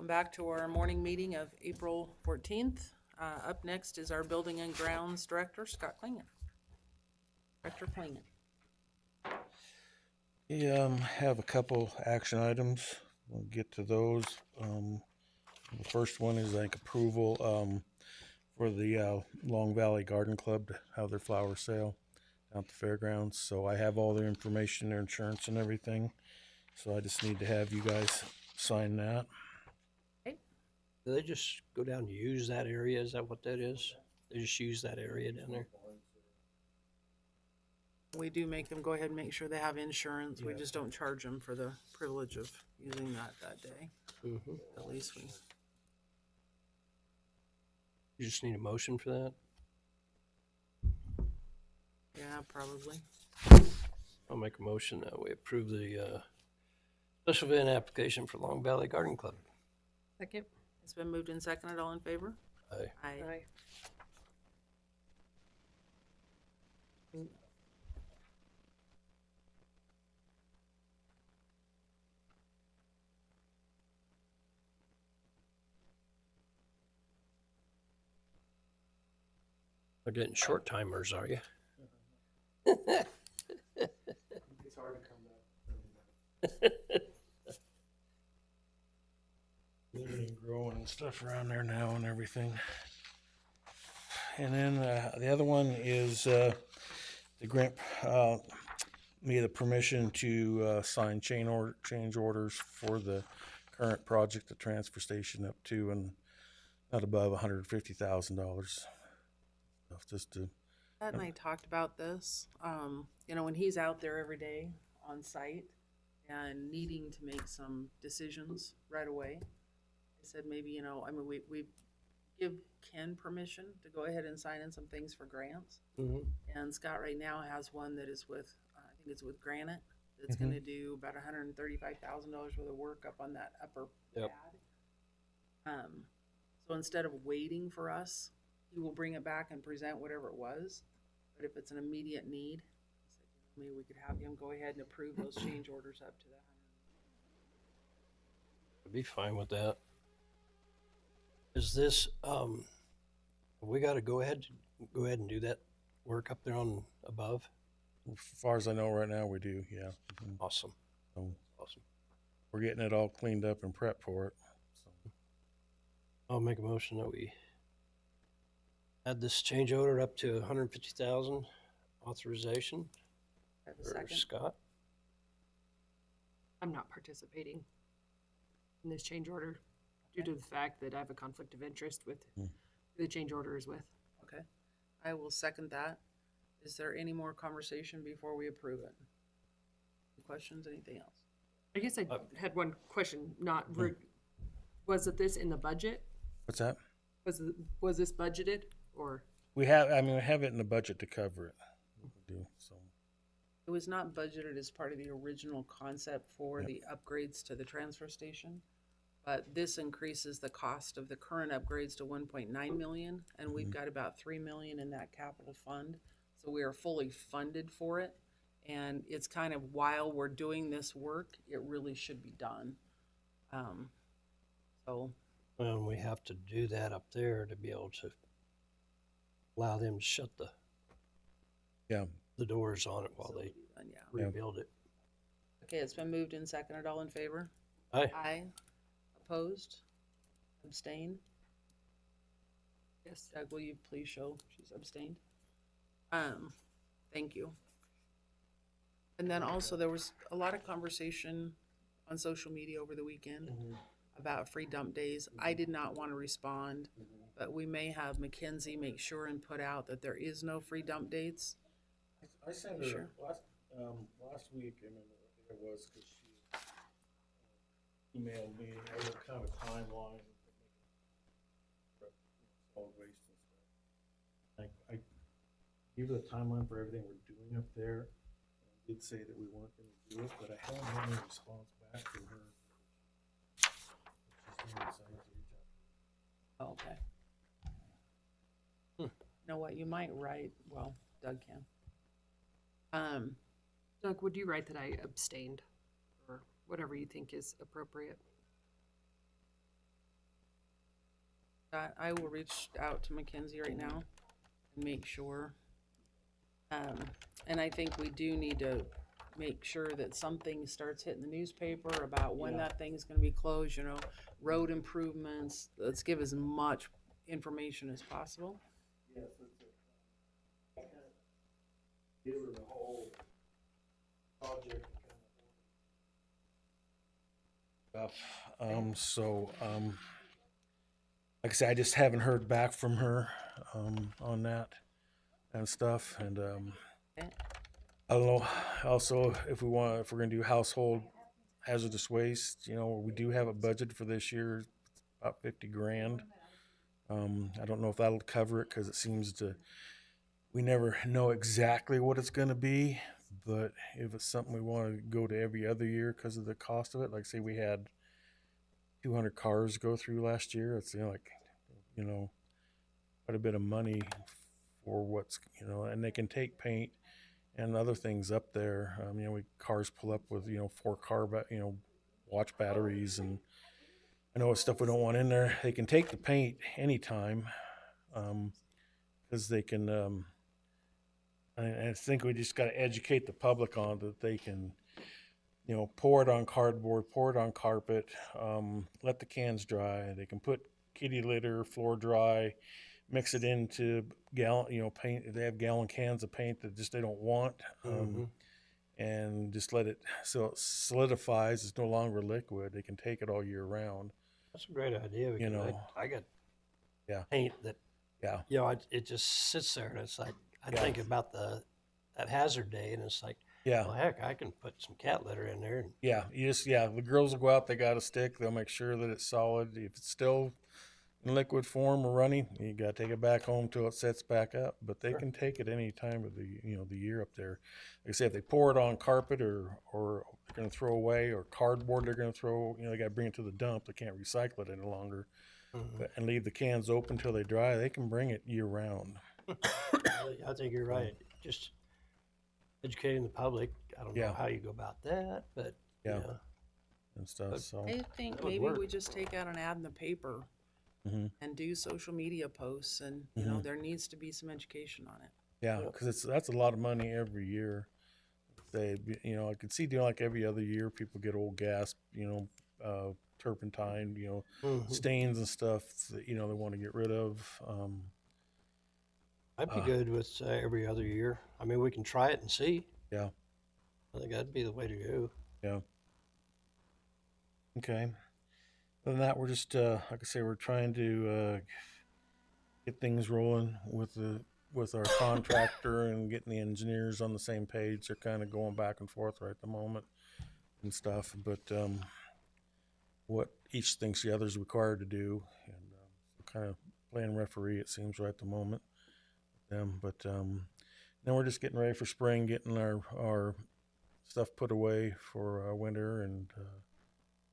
Welcome back to our morning meeting of April 14th. Up next is our Building and Grounds Director, Scott Klingon. Director Klingon. Have a couple action items. We'll get to those. The first one is like approval for the Long Valley Garden Club to have their flower sale out at the fairgrounds. So I have all their information, their insurance and everything. So I just need to have you guys sign that. Do they just go down and use that area? Is that what that is? They just use that area down there? We do make them go ahead and make sure they have insurance. We Yeah. just don't charge them for the privilege of using that day. Mm-hmm. At least we, You just need a motion for that? yeah, probably. I'll make a motion that we approve the special event application for Long Valley Garden Club. Second. It's been moved and seconded. All in favor? Aye. Aye. They're getting short timers, are you? It's hard to come back. Living and growing and stuff around there now and everything. And then the other one is the grant me the permission to sign change orders for the current project, the transfer station, up to and not above $150,000. Just to Pat and I talked about this, when he's out there every day on site and needing to make some decisions right away. I said maybe, we give Ken permission to go ahead and sign in some things for grants. Mm-hmm. And Scott right now has one that is with, I think it's with Granite, that's Mhm. gonna do about $135,000 worth of work up on that upper Yep. pad. So instead of waiting for us, he will bring it back and present whatever it was. But if it's an immediate need, I said, maybe we could have him go ahead and approve those change orders up to that. I'd be fine with that. Is this, we gotta go ahead and do that work up there on above? as far as I know right now, we do, yeah. Mhm. Awesome. So Awesome. we're getting it all cleaned up and prepped for it. So, I'll make a motion that we add this change order up to 150,000 authorization Have a for second? Scott. I'm not participating in this change order due to the fact that I have a conflict of interest with who the change order is with. Okay, I will second that. Is there any more conversation before we approve it? Any questions, anything else? I guess I had one question, was it this in the budget? what's that? Was this budgeted or? We have it in the budget to cover it. We do, so. It was not budgeted as part of the original concept for Yep. the upgrades to the transfer station. But this increases the cost of the current upgrades to 1.9 million, and we've got about 3 million in that capital fund. So we are fully funded for it. And it's kind of, while we're doing this work, it really should be done. So, And we have to do that up there to be able to allow them to shut Yeah, the doors on it while they yeah. rebuild it. Okay, it's been moved and seconded. All in favor? Aye. Aye. Opposed? Abstain? Yes. Doug, will you please show she's abstained? Thank you. And then also there was a lot of conversation on social media over the weekend about free dump days. I did not want to respond, but we may have Mackenzie make sure and put out that there is no free dump dates. I sent Sure. last week, I remember what it was, because she emailed me a kind of a timeline of solid waste and stuff. I gave her the timeline for everything we're doing up there. I did say that we weren't going to do it, but I haven't had any response back from her. She's really excited to reach out. Okay. You know what, you might write, well, Doug can. Doug, would you write that I abstained or whatever you think is appropriate? I will reach out to Mackenzie right now and make sure. And I think we do need to make sure that something starts hitting the newspaper about when that thing's gonna be closed, you know, road improvements. Let's give as much information as possible. Yes, give her the whole project. Stuff. Like I said, I just haven't heard back from her on that and stuff. And Okay. I don't know. Also, if we're gonna do household hazardous waste, you know, we do have a budget for this year, about 50 grand. I don't know if that'll cover it because it seems we never know exactly what it's going to be, but if it's something we want to go to every other year because of the cost of it, like say we had 200 cars go through last year, it's, you know, like, you know, quite a bit of money for what's, you know, and they can take paint and other things up there. You know, cars pull up with, you know, 4 watch batteries, and I know it's stuff we don't want in there. They can take the paint anytime, because they can. I think we just got to educate the public on that they can, you know, pour it on cardboard, pour it on carpet, let the cans dry. They can put kitty litter, floor dry, mix it into gallon, you know, paint. If they have gallon cans of paint that just they don't want, and just let it so it solidifies. It's no longer liquid. They can take it all year round. That's a great idea. Because know. I got Yeah. paint that, Yeah. you know, it just sits there, and it's like, I think about that hazard day, and it's like, Yeah. well, heck, I can put some cat litter in there. And Yeah, the girls will go out, they got a stick, they'll make sure that it's solid. If it's still in liquid form or running, you gotta take it back home till it sets back up. But they can take it any time of the, you know, the year up there. Like I say, if they pour it on carpet or they're gonna throw away, or cardboard they're gonna throw, you know, they gotta bring it to the dump, they can't recycle it any longer. And leave the cans open till they dry, they can bring it year round. I think you're right. Just educating the public. I don't Yeah. know how you go about that, but Yeah. you know, And stuff, so. I think That would maybe work. we just take out an ad in the paper Mhm. and do social media posts, and, you know, there needs to be some education on it. Yeah, because that's a lot of money every year. You know, I could see doing like every other year, people get old gas, you know, turpentine, you know, stains and stuff that, you know, they want to get rid of. I'd be good with every other year. I mean, we can try it and see. Yeah, I think that'd be the way to go. yeah. Okay. Other than that, we're just, like I say, we're trying to get things rolling with our contractor and getting the engineers on the same page. They're kind of going back and forth right at the moment and stuff, but what each thinks the other's required to do, and kind of playing referee, it seems, right at the moment. But then we're just getting ready for spring, getting our stuff put away for winter, and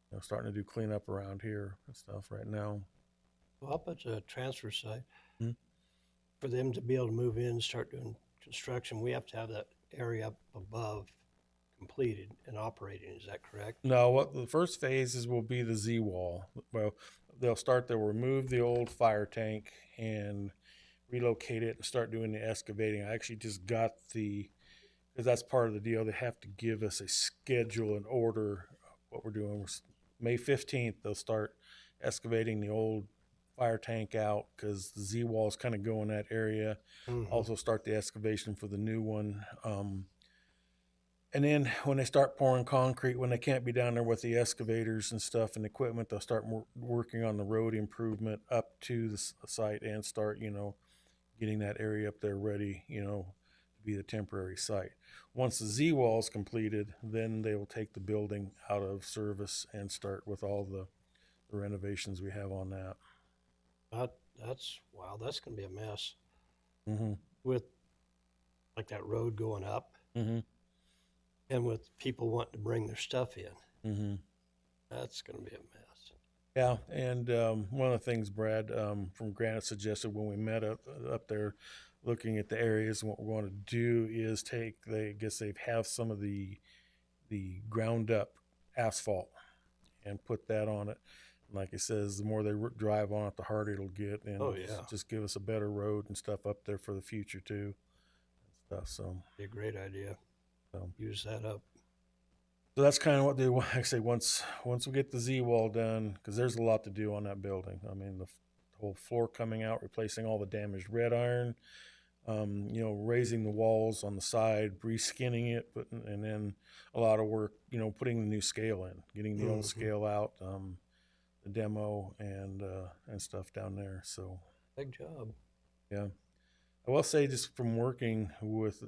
you know, starting to do cleanup around here and stuff right now. Well, up at the transfer site, Hmm. for them to be able to move in and start doing construction, we have to have that area up above completed and operating. Is that correct? No, what the first phases will be the Z wall. Well, they'll remove the old fire tank and relocate it and start doing the excavating. I actually just got because that's part of the deal. They have to give us a schedule and order what we're doing. May 15th, they'll start excavating the old fire tank out because the Z wall is kind of going that area. Also start the excavation for the new one. And then when they start pouring concrete, when they can't be down there with the excavators and stuff and equipment, they'll start working on the road improvement up to the site and start, you know, getting that area up there ready, you know, to be the temporary site. Once the Z wall is completed, then they will take the building out of service and start with all the renovations we have on that. That's wow. That's going to be a mess Mm-hmm. with like that road going up, Mm-hmm. and with people wanting to bring their stuff in. Mm-hmm. That's going to be a mess. Yeah, and one of the things Brad from Granite suggested when we met up there, looking at the areas, and what we're going to do is they have some of the ground up asphalt and put that on it. Like he says, the more they drive on it, the harder it'll get, and Oh, yeah. just give us a better road and stuff up there for the future too. Stuff. So, Be a great idea. So. Use that up. so that's kind of what they want. Like I say, once we get the Z wall done, because there's a lot to do on that building. I mean, the whole floor coming out, replacing all the damaged red iron, you know, raising the walls on the side, reskinning it, and then a lot of work, you know, putting the new scale in, getting the old scale out, the demo and stuff down there. So Big job. yeah, I will say just from working with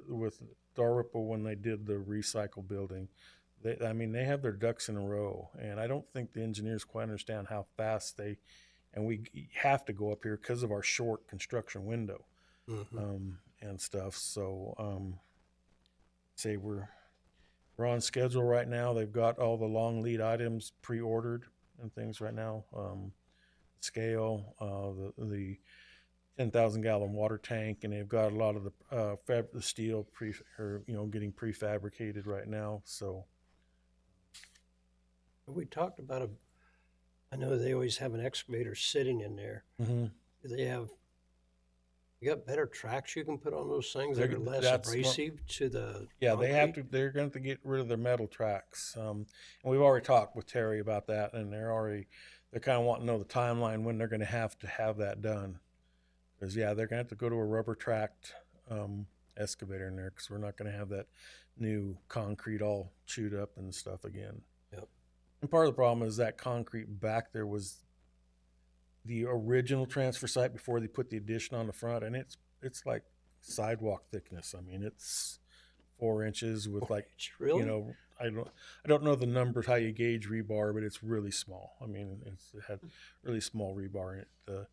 Dalrymple when they did the recycle building, I mean they have their ducks in a row, and I don't think the engineers quite understand how fast and we have to go up here because of our short construction window. And stuff. So, say we're on schedule right now. They've got all the long lead items pre-ordered and things right now. Scale, the 10,000 gallon water tank, and they've got a lot of the steel getting prefabricated right now. So, We talked about I know they always have an excavator sitting in there. mm-hmm. Do they have? You got better tracks you can put on those things that They're- are less that's what- abrasive to the. Yeah, they have concrete? to. They're going to get rid of their metal tracks, and we've already talked with Terry about that, and they're kind of wanting to know the timeline when they're going to have that done. Because they're going to have to go to a rubber tracked excavator in there, because we're not going to have that new concrete all chewed up and stuff again. Yep. And part of the problem is that concrete back there was the original transfer site before they put the addition on the front, and it's like sidewalk thickness. I mean, it's 4 inches with Really? you know, I don't know the numbers how you gauge rebar, but it's really small. I mean, it had really small rebar in it.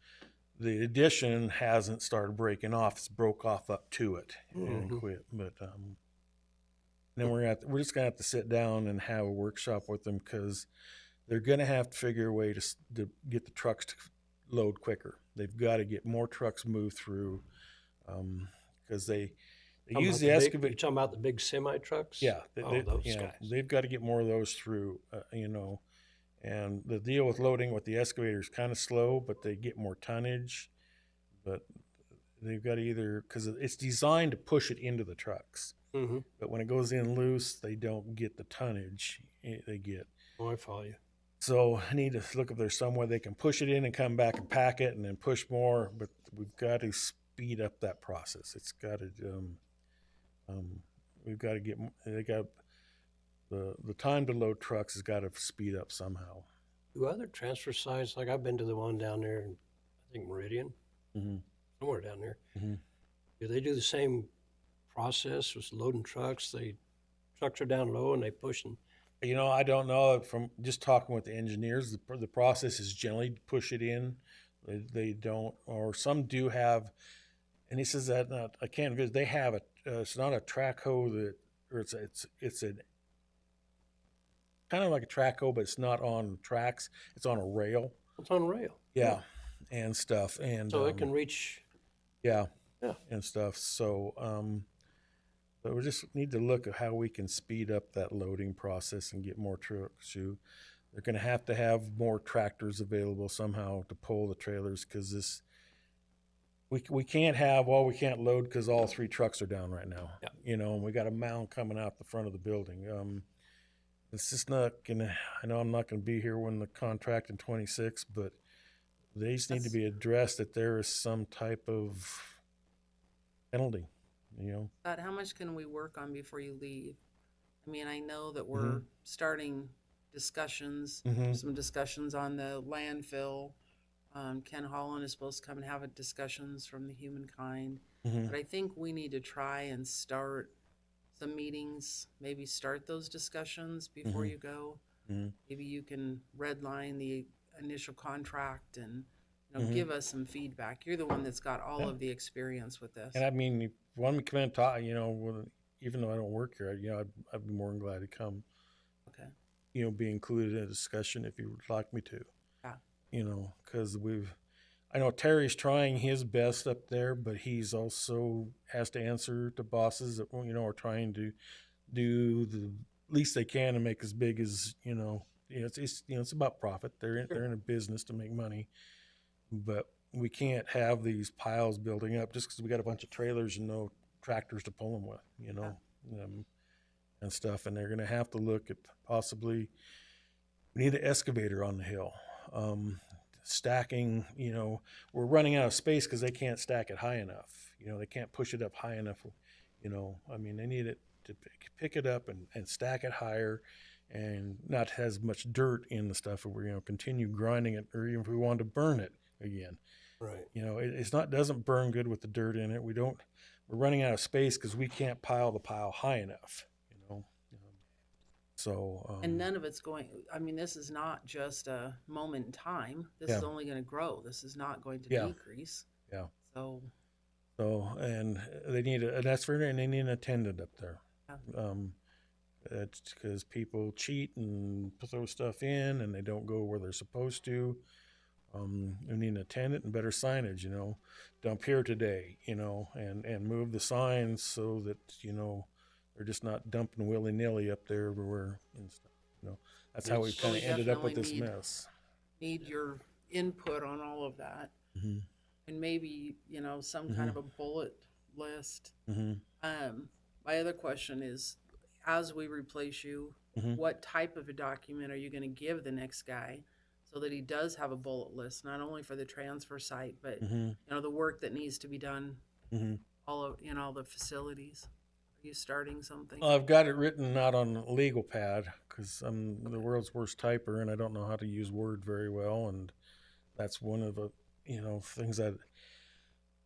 The addition hasn't started breaking off; it's broke off up to it and quit. But then we're just gonna have to sit down and have a workshop with them, because they're gonna have to figure a way to get the trucks to load quicker. They've got to get more trucks moved through, because they use the excavator. You're talking about the big semi trucks? Yeah, Those guys. they've got to get more of those through, you know. And the deal with loading with the excavator is kind of slow, but they get more tonnage. But they've got to either, because it's designed to push it into the trucks. Mm-hmm. But when it goes in loose, they don't get the tonnage they get. Oh, I follow you. So I need to look if there's some way they can push it in and come back and pack it and then push more. But we've got to speed up that process. It's got to, we've got to get, they got the time to load trucks has got to speed up somehow. Do other transfer sites, like I've been to the one down there in, I think Meridian, somewhere down there. Do they do the same process with loading trucks? Trucks are down low and they push and. You know, I don't know, from just talking with the engineers, the process is generally to push it in. They don't, or some do have, and he says that I can't visit. They have it's not a track hoe or it's a kind of like a track hoe, but it's not on tracks. It's on a rail. It's on a rail. Yeah, and stuff, and So it can reach. yeah, Yeah. and stuff. So, but we just need to look at how we can speed up that loading process and get more trucks. They're going to have more tractors available somehow to pull the trailers, because we can't load because all 3 trucks are down right now. Yeah. You know, and we got a mound coming out the front of the building. It's just not gonna. I know I'm not going to be here when the contract in 26, but these need to be addressed. That there is some type of penalty. You know. Scott, how much can we work on before you leave? I mean, I know that we're starting discussions, some discussions on the landfill. Ken Holland is supposed to come and have discussions from the humankind. But I think we need to try and start some meetings, maybe start those discussions before you go. Maybe you can redline the initial contract and give us some feedback. You're the one that's got all of the experience with this. And I mean, if you want me to come in and talk, even though I don't work here, I'd be more than glad to come. Okay. Be included in a discussion if you would like me to. Yeah. Because I know Terry's trying his best up there, but he's also has to answer to bosses that, are trying to do the least they can to make as big as, it's about profit. They're in a business to make money, but we can't have these piles building up just because we got a bunch of trailers and no tractors to pull them with, and stuff. And they're going to have to look at possibly, we need an excavator on the hill. Stacking, we're running out of space because they can't stack it high enough. They can't push it up high enough. They need it to pick it up and stack it higher and not as much dirt in the stuff. If we're going to continue grinding it, or even if we want to burn it again. Right. It's not, doesn't burn good with the dirt in it. We're running out of space because we can't pile the pile high enough, So, And none of it's going, this is not just a moment in time. This is only going to grow. This is not going to decrease. Yeah. So, and they need an estimate and they need an attendant up there. Yeah. It's because people cheat and throw stuff in and they don't go where they're supposed to. We need an attendant and better signage, dump here today, and move the signs so that, they're just not dumping willy-nilly up there everywhere and stuff. That's how we So kind we of ended up with this definitely mess. need your input on all of that. Mm-hmm. And maybe, some kind of a bullet list. Mm-hmm. My other question is, as we replace you, Mhm. what type of a document are you going to give the next guy so that he does have a bullet list, not only for the transfer site, but Mm-hmm. the work that needs to be done Mm-hmm. all the facilities? Are you starting something? I've got it written out on a legal pad because I'm the world's worst typer and I don't know how to use Word very well, and that's one of the things that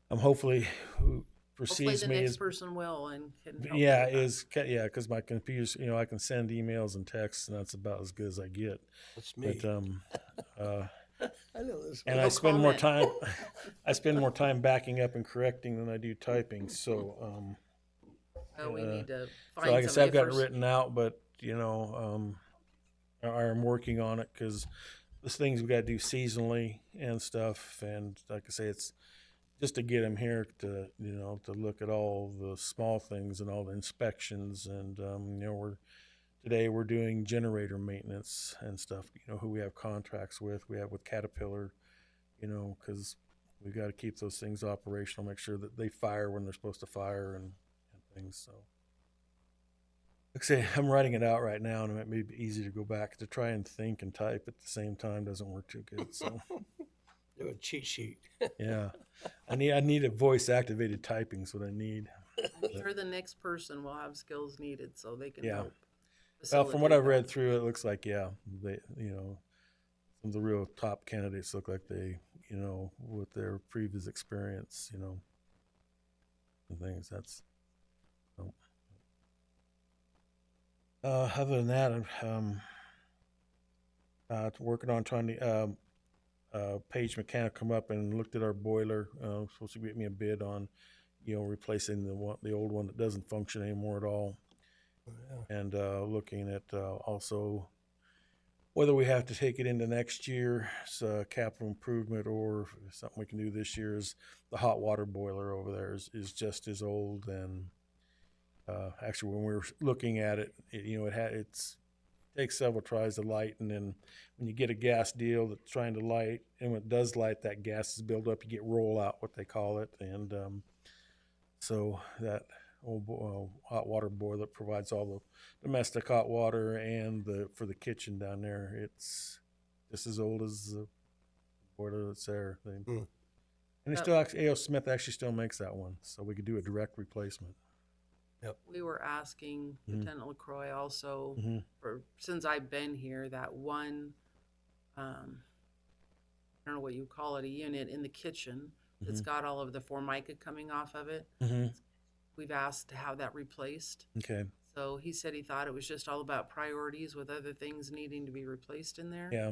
I'm hopefully who Hopefully precedes the me next is person will and can help yeah with that. because my computer's I can send emails and texts and that's about as good as I get. That's me. But I know this. and No I spend more comment. time I spend more time backing up and correcting than I do typing. So We need to find so like I said, I've got it first. written out, but I'm working on it because there's things we got to do seasonally and stuff. And like I say, it's just to get them here to to look at all the small things and all the inspections. And we're doing generator maintenance and stuff. Who we have contracts with. We have with Caterpillar. Because we got to keep those things operational, make sure that they fire when they're supposed to fire and things. So, like I say, I'm writing it out right now, and it may be easy to go back to try and think and type at the same time. Doesn't work too good. So, Do a cheat sheet. yeah, I need a voice activated typing. Is what I need. I'm sure the next person will have skills needed so they can Yeah. help. Well, from what I've facilitate read through, it looks like they some of the real top candidates look like they with their previous experience and things. That's. Other than that, I'm working on trying to Page Mechanic come up and looked at our boiler. Supposed to get me a bid on, replacing the old one that doesn't function anymore at all, and looking at also whether we have to take it into next year's capital improvement or something we can do this year. Is the hot water boiler over there is just as old and. Actually, when we were looking at it, it takes several tries to light, and then when you get a gas deal that's trying to light, and when it does light, that gas is built up. You get roll out, what they call it, and so that old hot water boiler provides all the domestic hot water and for the kitchen down there. It's just as old as the boiler that's there. And they still actually, A.O. Smith actually still makes that one, so we could do a direct replacement. We were asking Lieutenant LaCroix also since I've been here, that one, I don't know what you call it, a unit in the kitchen that's got all of the Formica coming off of it. We've asked to have that replaced. Okay. So he said he thought it was just all about priorities with other things needing to be replaced in there. Yeah.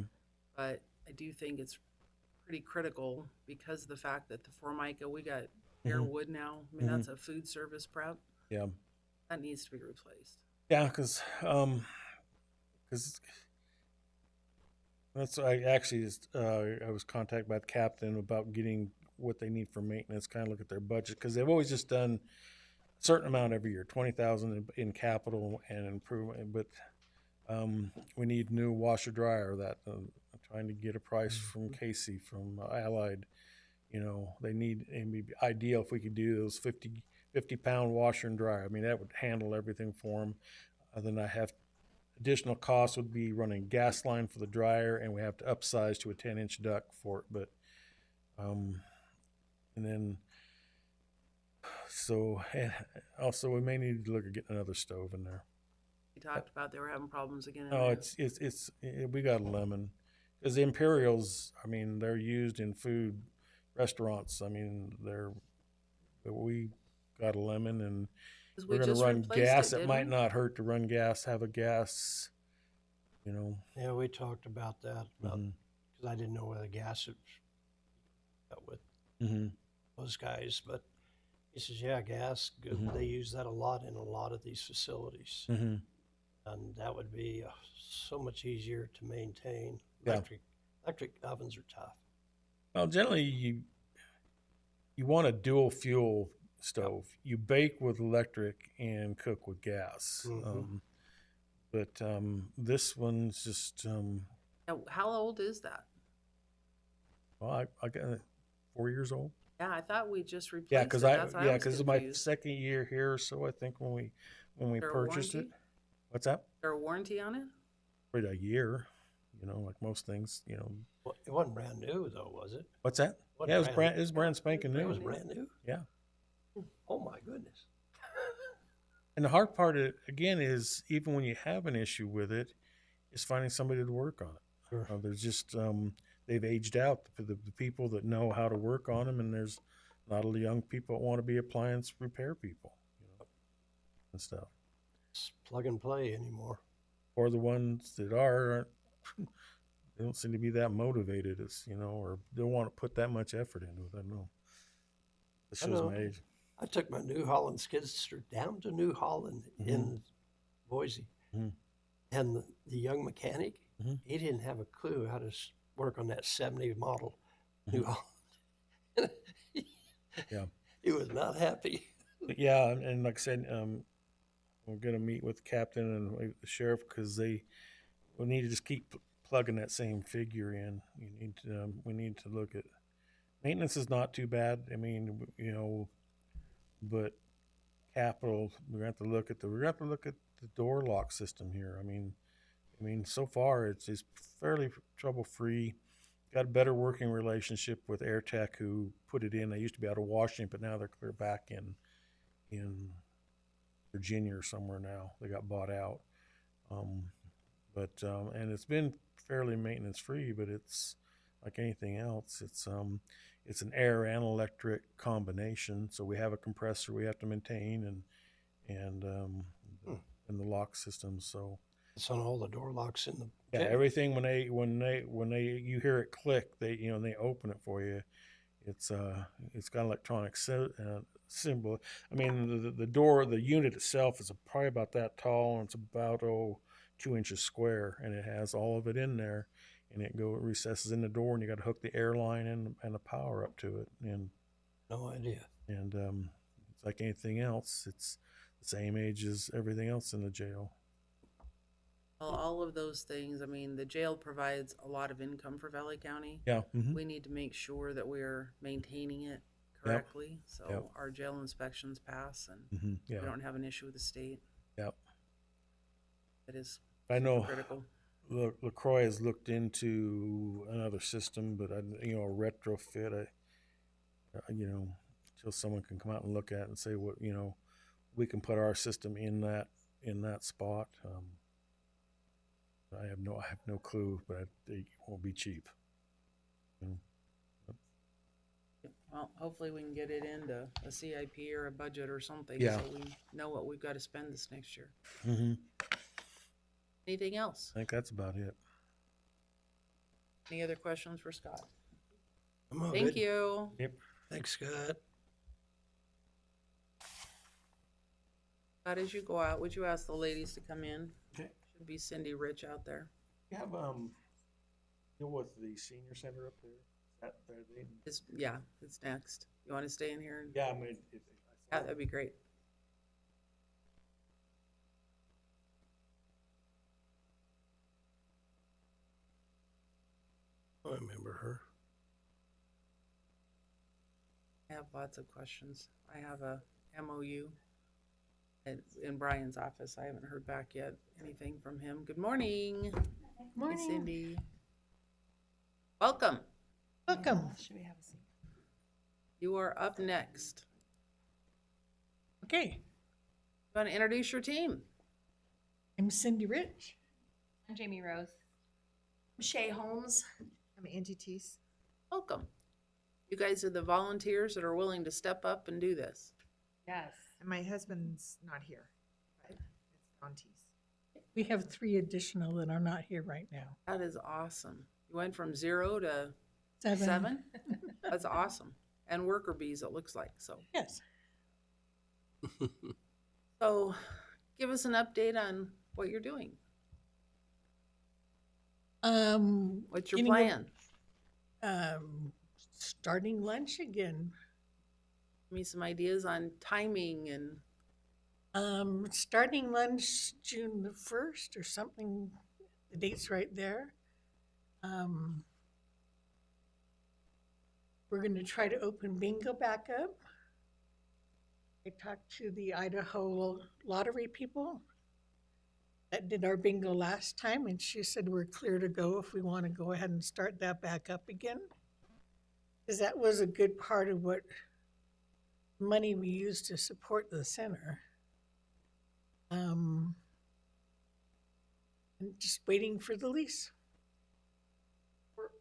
But I do think it's pretty critical because of the fact that the Formica, we got bare wood now. That's a food service prep. Yeah. That needs to be replaced. Yeah, because that's I actually I was contacted by the captain about getting what they need for maintenance. Kind of look at their budget because they've always just done a certain amount every year, 20,000 in capital and improvement. But We need new washer dryer. That I'm trying to get a price from Casey from Allied. You know, they need, it'd be ideal if we could do those 50-pound washer and dryer. I mean, that would handle everything for them. Then I have additional costs would be running gas line for the dryer, and we have to upsize to a 10-inch duct for it. But, and then, so, and also we may need to look at getting another stove in there. We talked about they were having problems again. in No, there. we got a lemon. Because the Imperials, I mean, they're used in food restaurants. I mean, we got a lemon, and 'Cause we're we going to just run replaced gas. It didn't might we? not hurt to run gas, have a gas, you know. Yeah, we talked about that, because Mhm. I didn't know whether gas had got with Mm-hmm. those guys, but he says, yeah, gas, good. Mhm. They use that a lot in a lot of these facilities. Mm-hmm. And that would be so much easier to maintain. Yeah. Electric ovens are tough. Well, generally, you want a dual fuel stove. You bake with electric and cook with gas. Mhm. But this one's just Now, how old is that? well, I got it 4 years old. Yeah, I thought we just replaced Yeah, it. because That's why I was because my confused. second year here or so. I think when we There a purchased it. warranty? What's that? Is there a warranty on it? For a year, you know, like most things, you know. Well, it wasn't brand new though, was it? What's that? Wasn't Yeah, it was new. brand spanking It was new. brand new? Yeah. Oh my goodness. And the hard part, again, is even when you have an issue with it, is finding somebody to work on it. Sure. There's just they've aged out for the people that know how to work on them, and there's not a lot of young people that want to be appliance repair people, you know, and stuff. It's plug and play anymore. Or the ones that aren't, they don't seem to be that motivated, as you know, or don't want to put that much effort into it. I don't know. It I shows know. my age. I took my New Holland skidster down to New Holland in Boise. Mhm. And the young mechanic, Mhm. he didn't have a clue how to work on that 70 model New Holland. Yeah. He was not happy. But yeah, and like I said, we're gonna meet with the captain and the sheriff because we need to just keep plugging that same figure in. We need to look at maintenance is not too bad. I mean, you know, but capital we have to look at the door lock system here. I mean, so far it's fairly trouble free. Got a better working relationship with AirTech, who put it in. They used to be out of Washington, but now they're clear back in Virginia or somewhere now. They got bought out. And it's been fairly maintenance free, but it's like anything else. It's an air and electric combination. So we have a compressor we have to maintain and the lock system. So It's on all the door locks in the yeah, everything when they you hear it click, they open it for you. It's got an electronic symbol. I mean, the door, the unit itself is probably about that tall, and it's about 2 inches square, and it has all of it in there, and it recesses in the door, and you got to hook the air line and the power up to it, and No idea. it's like anything else. It's the same age as everything else in the jail. Well, all of those things, I mean, the jail provides a lot of income for Valley County. Yeah. Mm-hmm. We need to make sure that we're maintaining it correctly, so Yep. our jail inspections pass and Mm-hmm. Yeah. we don't have an issue with the state. Yep. It is I know. critical. LaCroix has looked into another system, but a retrofit. Until someone can come out and look at it and say what we can put our system in that spot. I have no clue, but it won't be cheap. Well, hopefully we can get it into a CIP or a budget or something, Yeah. so we know what we've got to spend this next year. Mm-hmm. Anything else? I think that's about it. Any other questions for Scott? I'm all Thank good. you. Yep. Thanks, Scott. Scott, as you go out, would you ask the ladies to come in? Okay. Should be Cindy Rich out there. You have with the senior center up there. It's next. You want to stay in here? Yeah, I mean, Yeah, that'd be great. I remember her. I have lots of questions. I have a MOU in Brian's office. I haven't heard back yet anything from him. Good morning. Hey, Cindy. Welcome. Welcome. You are up next. Okay, You want to introduce your team? I'm Cindy Rich. I'm Jamie Rose. Shay Holmes. I'm Angie Teese. Welcome. You guys are the volunteers that are willing to step up and do this. Yes. And my husband's not here, but it's Don Teese. We have 3 additional that are not here right now. That is awesome. You went from 0 to 7. 7? That's awesome. And worker bees, it looks like. Yes. So give us an update on what you're doing. What's your Getting plan? Starting lunch again. Give me some ideas on timing and Starting lunch June the 1st or something. The date's right there. We're going to try to open bingo back up. I talked to the Idaho lottery people that did our bingo last time, and she said we're clear to go if we want to go ahead and start that back up again. Because that was a good part of what money we used to support the center. And just waiting for the lease.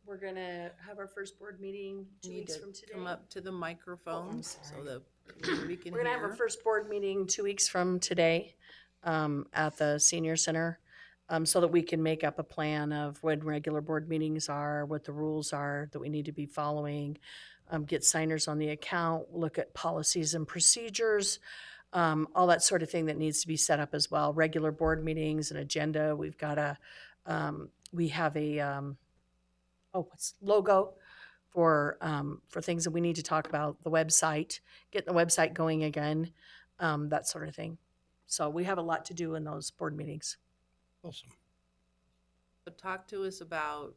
We're gonna have our first board meeting you 2 need weeks to from today. come up to the microphone so sorry. the community can We're gonna have hear. our first board meeting 2 weeks from today at the senior center, so that we can make up a plan of when regular board meetings are, what the rules are that we need to be following, get signers on the account, look at policies and procedures, all that sort of thing that needs to be set up as well. Regular board meetings, an agenda. We've got we have a logo for things that we need to talk about, the website, getting the website going again, that sort of thing. So we have a lot to do in those board meetings. Awesome. So talk to us about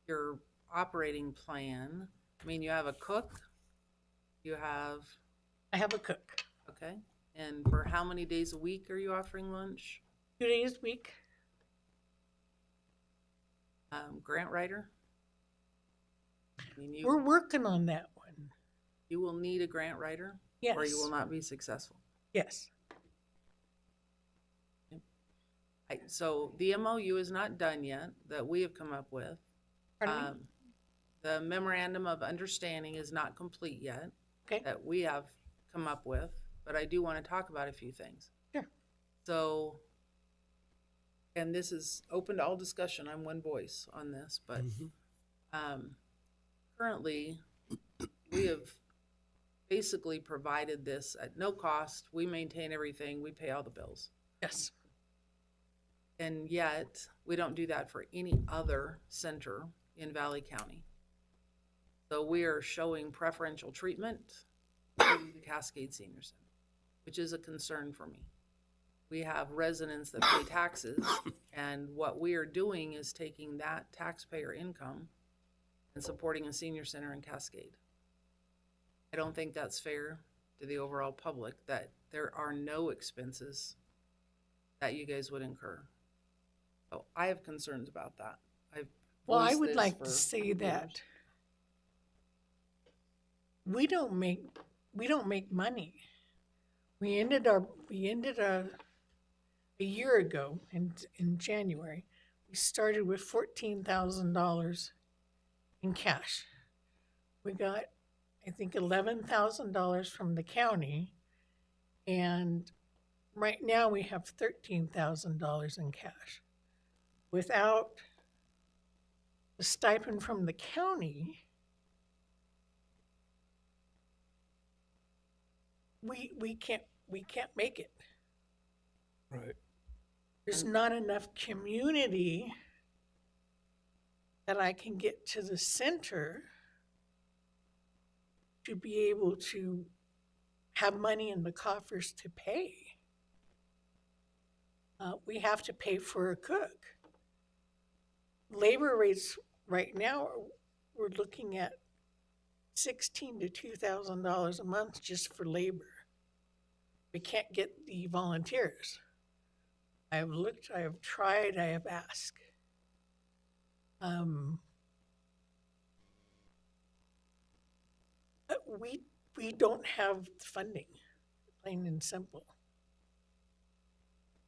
your operating plan. I mean, you have a cook, you have, I have a cook. okay, and for how many days a week are you offering lunch? 2 days a week. Grant writer? I mean, We're working on that one. you will need a grant writer, Yes. or you will not be successful. Yes. So the MOU is not done yet that we have come up with. Pardon me? The memorandum of understanding is not complete yet. Okay. That we have come up with, but I do want to talk about a few things. Sure. So, and this is open to all discussion. I'm one voice on this, but currently we have basically provided this at no cost. We maintain everything. We pay all the bills. Yes. And yet, we don't do that for any other center in Valley County. So we are showing preferential treatment to the Cascade Senior Center, which is a concern for me. We have residents that pay taxes, and what we are doing is taking that taxpayer income and supporting a senior center in Cascade. I don't think that's fair to the overall public, that there are no expenses that you guys would incur. So I have concerns about that. I've Well, I voiced would this like for to say years. that we don't make money. We ended a year ago in January. We started with $14,000 in cash. We got, I think, $11,000 from the county, and right now we have $13,000 in cash. Without the stipend from the county, we can't make it. Right. There's not enough community that I can get to the center to be able to have money in the coffers to pay. We have to pay for a cook. Labor rates right now, we're looking at $1,600 to $2,000 a month just for labor. We can't get the volunteers. I have looked, I have tried, I have asked. But we don't have funding, plain and simple.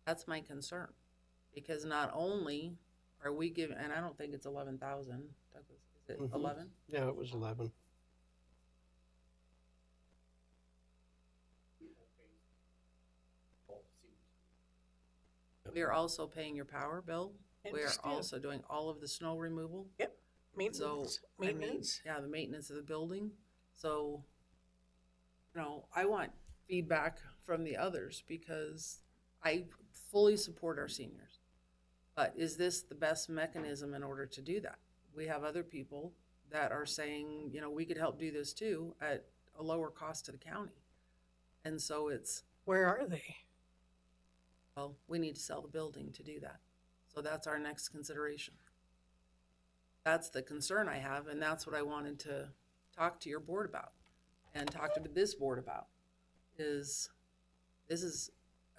That's my concern, because not only are we giving, and I don't think it's 11,000, Douglas, is it Mhm. 11? Yeah, it was 11. We are also paying your power bill. We are Understand. also doing all of the snow removal. Yep, So, maintenance, I mean, maintenance. yeah, the maintenance of the building. So, I want feedback from the others because I fully support our seniors. But is this the best mechanism in order to do that? We have other people that are saying, we could help do this too at a lower cost to the county. And so it's, Where are they? well, we need to sell the building to do that. So that's our next consideration. That's the concern I have, and that's what I wanted to talk to your board about and talk to this board about, is this is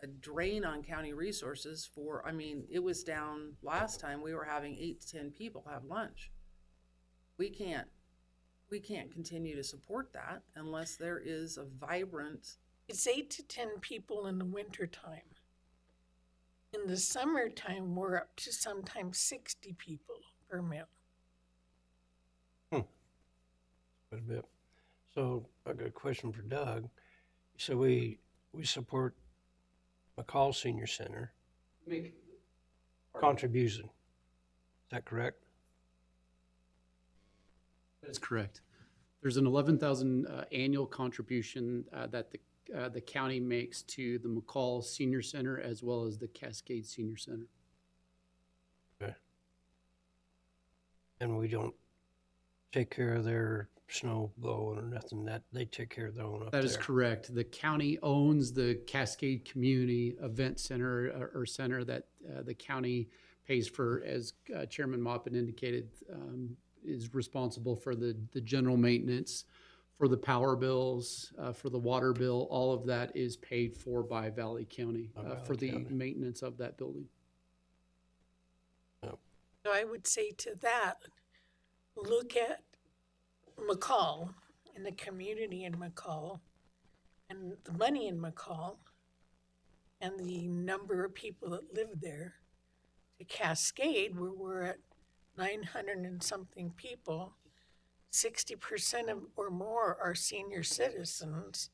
a drain on county resources for, it was down last time, we were having 8 to 10 people have lunch. We can't continue to support that unless there is a vibrant, It's 8 to 10 people in the wintertime. In the summertime, we're up to sometimes 60 people per meal. Quite a bit. So I got a question for Doug. So we support McCall Senior Center contribution. Is that correct? That is correct. There's an 11,000 annual contribution that the county makes to the McCall Senior Center as well as the Cascade Senior Center. Okay. And we don't take care of their snow blowing or nothing, that they take care of their own up there. That is correct. The county owns the Cascade Community Event Center or center that the county pays for, as Chairman Mopin indicated, is responsible for the general maintenance, for the power bills, for the water bill. All of that is paid for by Valley County By Valley for the County. maintenance of that building. So I would say to that, look at McCall and the community in McCall and the money in McCall and the number of people that live there. To Cascade, where we're at 900 and something people, 60% of, or more are senior citizens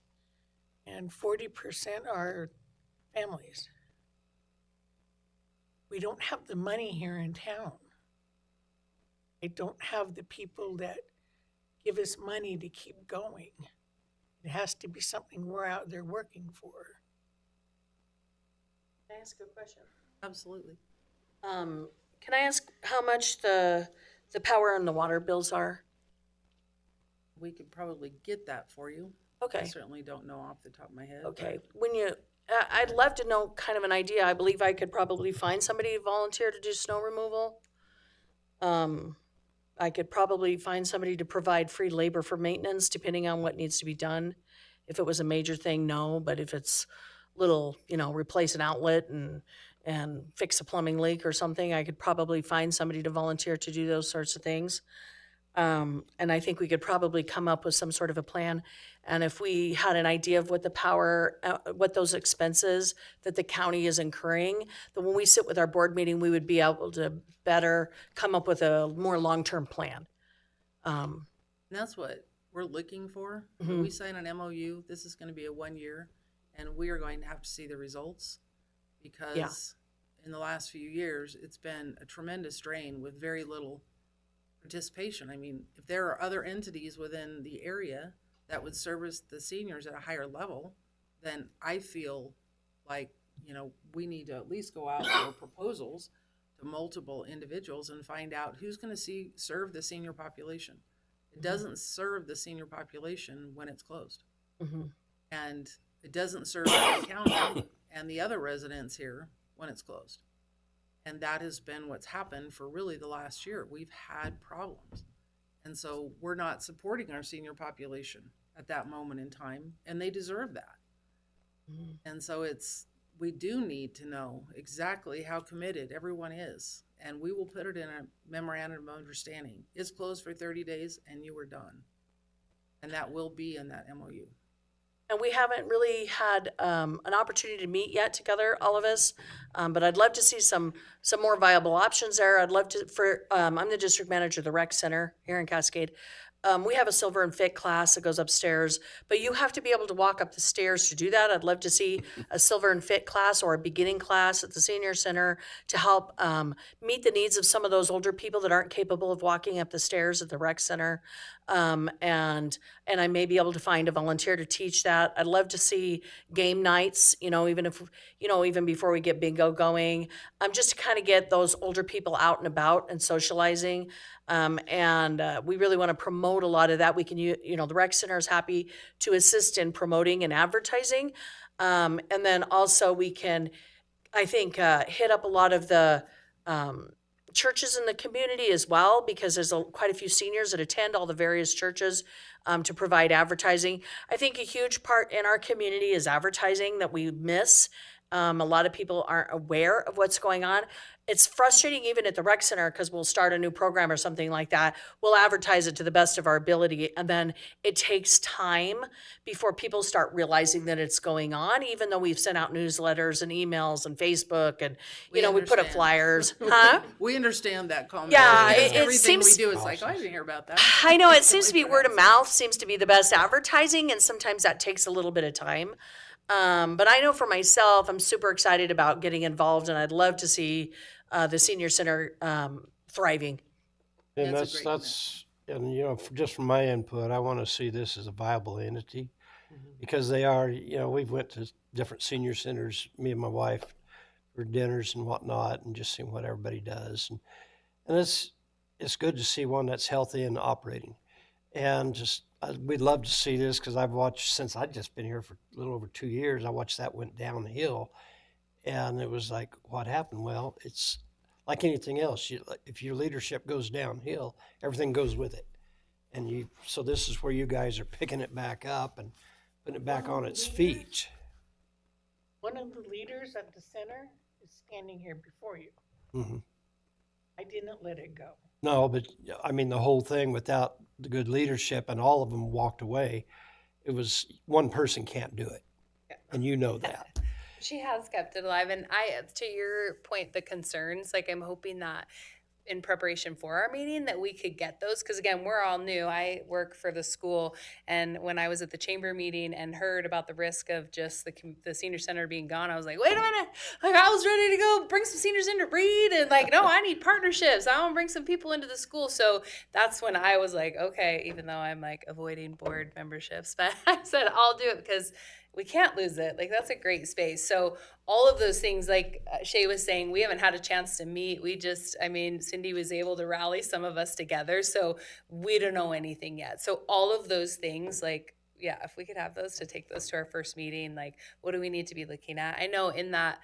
and 40% are families. We don't have the money here in town. I don't have the people that give us money to keep going. It has to be something we're out there working for. Can I ask a question? absolutely. Can I ask how much the power and the water bills are? We could probably get that for you. I Okay, certainly don't know off the top of my head. okay. When you, I'd love to know kind of an idea. I believe I could probably find somebody to volunteer to do snow removal. I could probably find somebody to provide free labor for maintenance, depending on what needs to be done. If it was a major thing, no, but if it's little, replace an outlet and fix a plumbing leak or something, I could probably find somebody to volunteer to do those sorts of things. And I think we could probably come up with some sort of a plan. And if we had an idea of what the power, what those expenses that the county is incurring, then when we sit with our board meeting, we would be able to better come up with a more long-term plan. And that's what we're looking for. When we sign an MOU, this is gonna be a 1 year, and we are going to have to see the results. Because in the last few years, it's been a tremendous drain with very little participation. If there are other entities within the area that would service the seniors at a higher level, then I feel like, we need to at least go out for proposals to multiple individuals and find out who's gonna serve the senior population. It doesn't serve the senior population when it's closed. Mhm. And it doesn't serve the county and the other residents here when it's closed. And that has been what's happened for really the last year. We've had problems. And so we're not supporting our senior population at that moment in time, and they deserve that. And so we do need to know exactly how committed everyone is. And we will put it in a memorandum of understanding. It's closed for 30 days and you are done. And that will be in that MOU. And we haven't really had an opportunity to meet yet together, all of us. But I'd love to see some more viable options there. I'd love to, I'm the district manager of the rec center here in Cascade. We have a Silver and Fit class that goes upstairs, but you have to be able to walk up the stairs to do that. I'd love to see a Silver and Fit class or a beginning class at the senior center to help meet the needs of some of those older people that aren't capable of walking up the stairs at the rec center. And I may be able to find a volunteer to teach that. I'd love to see game nights, even before we get bingo going, just to kind of get those older people out and about and socializing. We really want to promote a lot of that. We can, the rec center is happy to assist in promoting and advertising. And then also we can, I think, hit up a lot of the churches in the community as well, because there's quite a few seniors that attend all the various churches to provide advertising. I think a huge part in our community is advertising that we miss. A lot of people aren't aware of what's going on. It's frustrating even at the rec center because we'll start a new program or something like that. We'll advertise it to the best of our ability, and then it takes time before people start realizing that it's going on, even though we've sent out newsletters and emails and Facebook and, we put up understand. flyers. Huh? We understand that comment. Yeah, Because it everything seems- we do is like, oh, I didn't hear about that. I know, it seems to be word of mouth seems to be the best advertising, and sometimes that takes a little bit of time. But I know for myself, I'm super excited about getting involved, and I'd love to see the senior center thriving. And That's a great and just from my input, I want to see this as a viable entity because they are, we've went to different senior centers, me and my wife, for dinners and whatnot, and just seeing what everybody does. And it's good to see one that's healthy and operating. And just, we'd love to see this because I've watched, since I've just been here for a little over 2 years, I watched that went downhill. And it was like, what happened? Well, it's like anything else. If your leadership goes downhill, everything goes with it. And so this is where you guys are picking it back up and putting it back on its feet. One of the leaders at the center is standing here before you. Mm-hmm. I didn't let it go. No, but I mean, the whole thing without the good leadership and all of them walked away, it was one person can't do it. And you know that. She has kept it alive. And to your point, the concerns, like I'm hoping that in preparation for our meeting that we could get those. Because again, we're all new. I work for the school. And when I was at the chamber meeting and heard about the risk of just the senior center being gone, I was like, wait a minute. Like I was ready to go bring some seniors in to read. And like, no, I need partnerships. I want to bring some people into the school. So that's when I was like, okay, even though I'm like avoiding board memberships, but I said, I'll do it because we can't lose it. Like that's a great space. So all of those things, like Shay was saying, we haven't had a chance to meet. Cindy was able to rally some of us together. So we don't know anything yet. So all of those things, like, yeah, if we could have those to take those to our first meeting, like what do we need to be looking at? I know in that,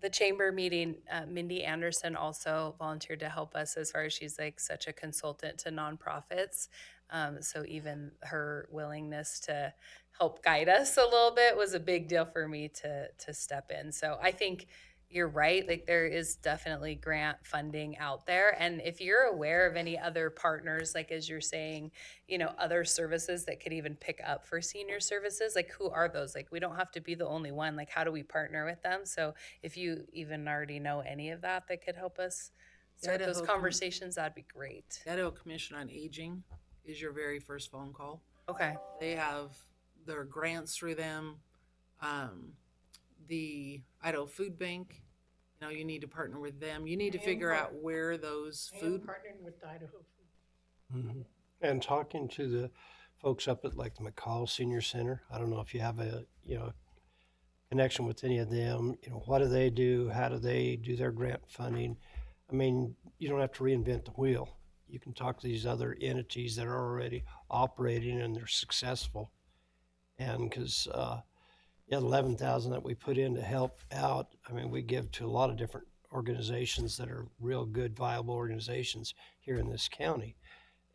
the chamber meeting, Mindy Anderson also volunteered to help us as far as she's like such a consultant to nonprofits. So even her willingness to help guide us a little bit was a big deal for me to step in. So I think you're right. Like there is definitely grant funding out there. And if you're aware of any other partners, like as you're saying, other services that could even pick up for senior services, like who are those? Like we don't have to be the only one. Like how do we partner with them? So if you even already know any of that could help us start those conversations, that'd be great. Idaho Commission on Aging is your very first phone call. Okay. They have their grants through them. The Idaho Food Bank, you need to partner with them. You need to figure out where those food. Partnering with Idaho Food. Mm-hmm. And talking to the folks up at like the McCall Senior Center, I don't know if you have a connection with any of them. What do they do? How do they do their grant funding? I mean, you don't have to reinvent the wheel. You can talk to these other entities that are already operating and they're successful. And because Yeah, the 11,000 that we put in to help out, I mean, we give to a lot of different organizations that are real good, viable organizations here in this county.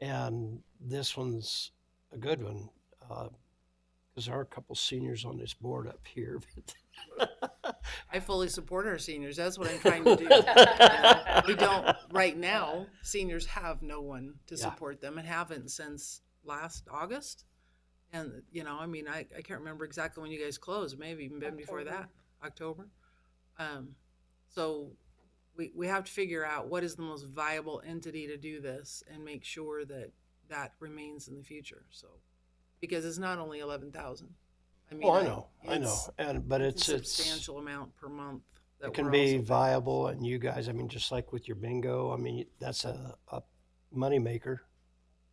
And this one's a good one, because there are a couple seniors on this board up here. I fully support our seniors. That's what I'm trying to do. And we don't, right now, seniors have no one to Yeah. support them and haven't since last August. And, you know, I mean, I can't remember exactly when you guys closed, maybe even been before that, October. So we have to figure out what is the most viable entity to do this and make sure that that remains in the future. So, because it's not only 11,000. I mean, Oh, I know, it's but a it's substantial amount per month. That it can we're be also paying. viable, and you guys, I mean, just like with your bingo, I mean, that's a moneymaker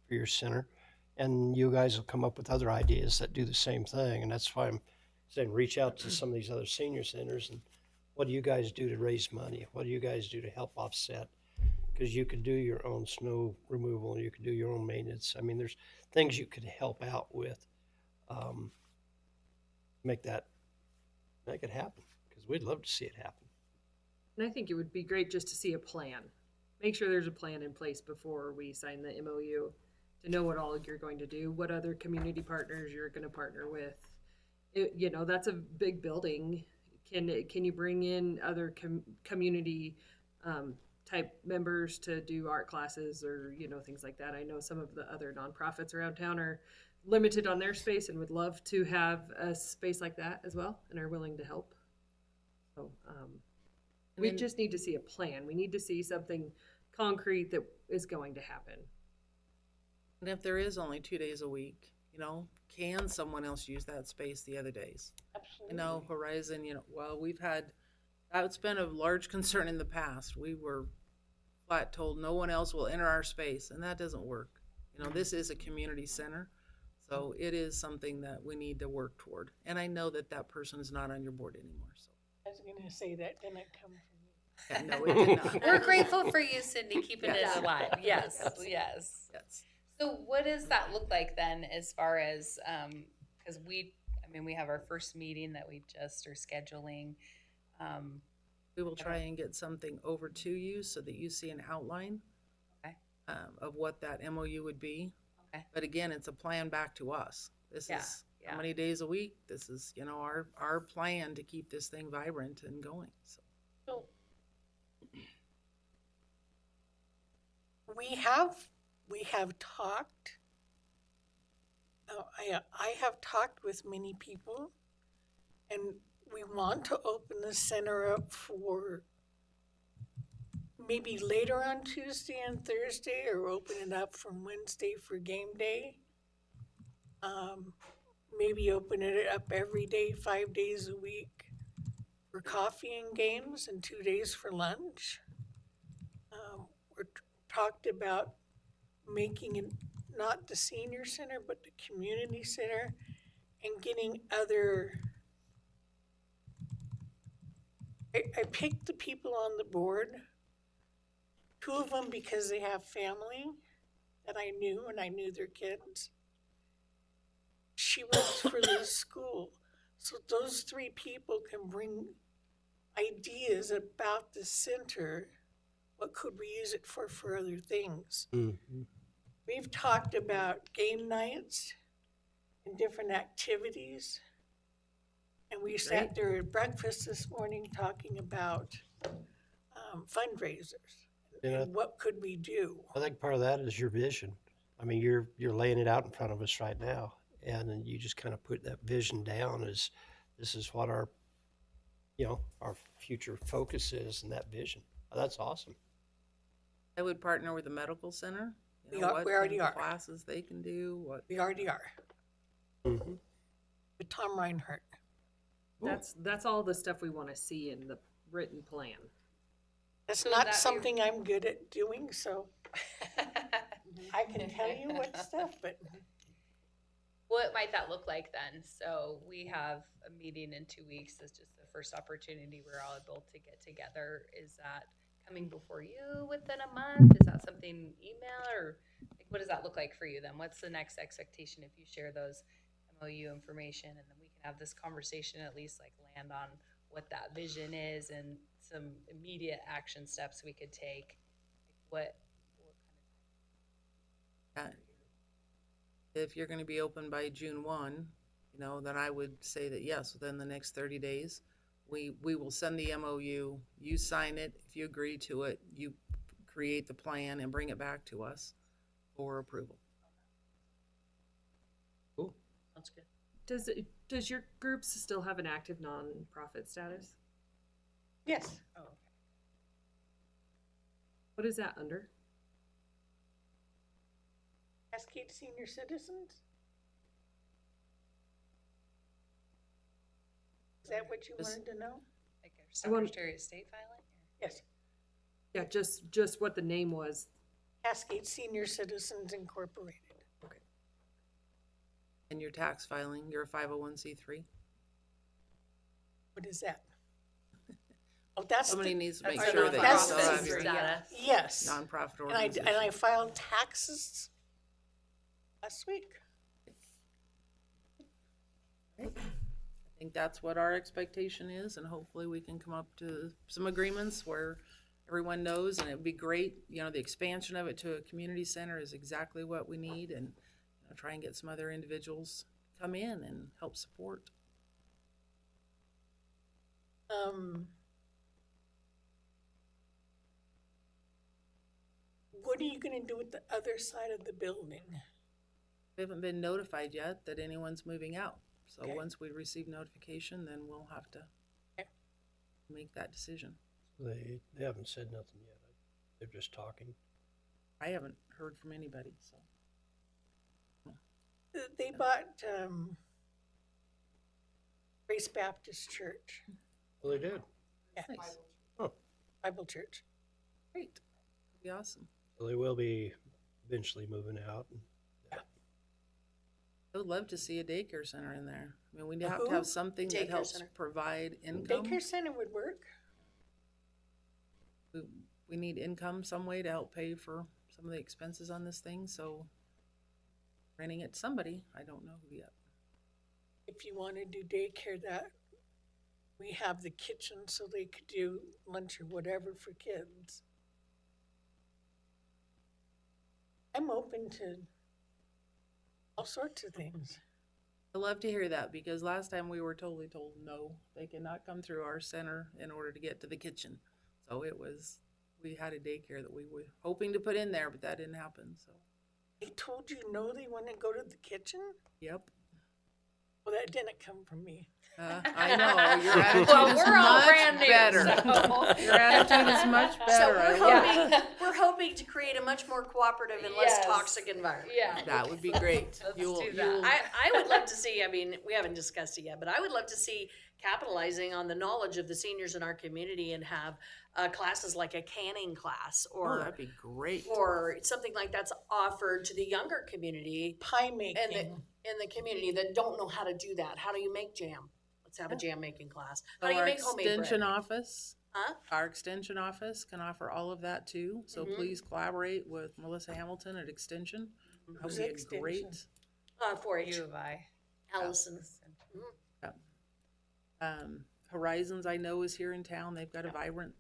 for your center, and you guys will come up with other ideas that do the same thing, and that's why I'm saying reach out to some of these other senior centers, and what do you guys do to raise money? What do you guys do to help offset? Because you could do your own snow removal, you could do your own maintenance. I mean, there's things you could help out with, make it happen, because we'd love to see it happen. And I think it would be great just to see a plan. Make sure there's a plan in place before we sign the MOU to know what all you're going to do, what other community partners you're going to partner with. You know, that's a big building. Can you bring in other community type members to do art classes or, you know, things like that? I know some of the other nonprofits around town are limited on their space and would love to have a space like that as well and are willing to help. So we then- just need to see a plan. We need to see something concrete that is going to happen. And if there is only 2 days a week, you know, can someone else use that space the other days? You know, Horizon, you know, well, that's been a large concern in the past. We were flat told no one else will enter our space, and that doesn't work. You know, this is a community center, so it is something that we need to work toward. And I know that that person is not on your board anymore, so. I was gonna say that didn't come from me. Yeah, no, it did not. We're grateful for you, Cindy, keeping Yes. it alive. Yes, yes. Yes. So what does that look like then as far as, because we have our first meeting that we just are scheduling. We will try and get something over to you so that you see an outline Okay. of what that MOU would be. Okay. But again, it's a plan back to us. This Yeah, is yeah. how many days a week. This is, you know, our plan to keep this thing vibrant and going. So We have talked. I have talked with many people, and we want to open the center up for maybe later on Tuesday and Thursday, or open it up from Wednesday for game day. Maybe open it up every day, 5 days a week for coffee and games, and 2 days for lunch. We're talked about making it not the senior center, but the community center, and getting other. I picked the people on the board, 2 of them because they have family that I knew, and I knew their kids. She works for the school, so those 3 people can bring ideas about the center. What could we use it for other things? Mm-hmm. We've talked about game nights and different activities. And we sat there at breakfast this morning talking about fundraisers. Yeah. And what could we do? I think part of that is your vision. I mean, you're laying it out in front of us right now, and then you just kind of put that vision down as this is what our future focus is, and that vision. Oh, that's awesome. I would partner with the medical center. You We know, are- what we already kind of are. classes they can do. What We already are. Mm-hmm. With Tom Reinhardt. That's all the stuff we want to see in the written plan. That's So not that be- something I'm good at doing, so I can tell you what stuff, but What might that look like then? So we have a meeting in 2 weeks. It's just the first opportunity we're all able to get together. Is that coming before you within a month? Is that something email or like, what does that look like for you then? What's the next expectation if you share those MOU information and then we can have this conversation, at least like land on what that vision is and some immediate action steps we could take. What If you're gonna be open by June 1, you know, then I would say that yes, within the next 30 days, we will send the MOU, you sign it, if you agree to it, you create the plan and bring it back to us for approval. That's good. Does your groups still have an active nonprofit status? Yes. What is that under? Cascade Senior Citizens? Is that what you wanted to know? like our I want- Secretary of State filing? Yes. Yeah, just what the name was. Cascade Senior Citizens Incorporated. And your tax filing, you're a 501c3. What is that? Oh, that's Somebody the, needs to make That's sure the that you that's still the- have your yes. nonprofit And I organization. filed taxes last week. I think that's what our expectation is, and hopefully we can come up to some agreements where everyone knows, and it'd be great, you know, the expansion of it to a community center is exactly what we need, and you know, try and get some other individuals come in and help support. What are you gonna do with the other side of the building? We haven't been notified yet that anyone's moving out, so Okay. once we receive notification, then we'll have to Okay. make that decision. They haven't said nothing yet. They're just talking. I haven't heard from anybody, so. They bought, Grace Baptist Church, Well, they did. Nice, Bible Church. great, that'd be awesome. So they will be eventually moving out. I would love to see a daycare center in there. I mean, we have who? to have something that Daycare helps center. provide income. Daycare center would work. We need income some way to help pay for some of the expenses on this thing, so renting it to somebody, I don't know who yet. If you wanna do daycare, that, we have the kitchen so they could do lunch or whatever for kids. I'm open to all sorts of things. I love to hear that, because last time we were totally told, no, they cannot come through our center in order to get to the kitchen. So it was, we had a daycare that we were hoping to put in there, but that didn't happen, so, They told you no, they wanna go to the kitchen? yep. Well, that didn't come from me. I know, your attitude Well, is we're all much brand new, better. so. Your attitude is much So better. we're I love it. hoping, we're hoping to create a much more cooperative and less Yes. toxic environment. Yeah. That would be great. Let's You'll- do you'll- that. I would love to see, I mean, we haven't discussed it yet, but I would love to see capitalizing on the knowledge of the seniors in our community and have classes like a canning class Oh, or that'd be great. something like that's offered to the younger community Pie and making. in the community that don't know how to do that. How do you make jam? Let's have a jam making class. How So do you our make homemade extension bread? office, Huh? our extension office can offer all of that too. So Mhm. please collaborate with Melissa Hamilton at Extension. That would Who's be a Extension? great. 4-H. U of I. Allison. Horizons, I know, is here in town. They've got a vibrant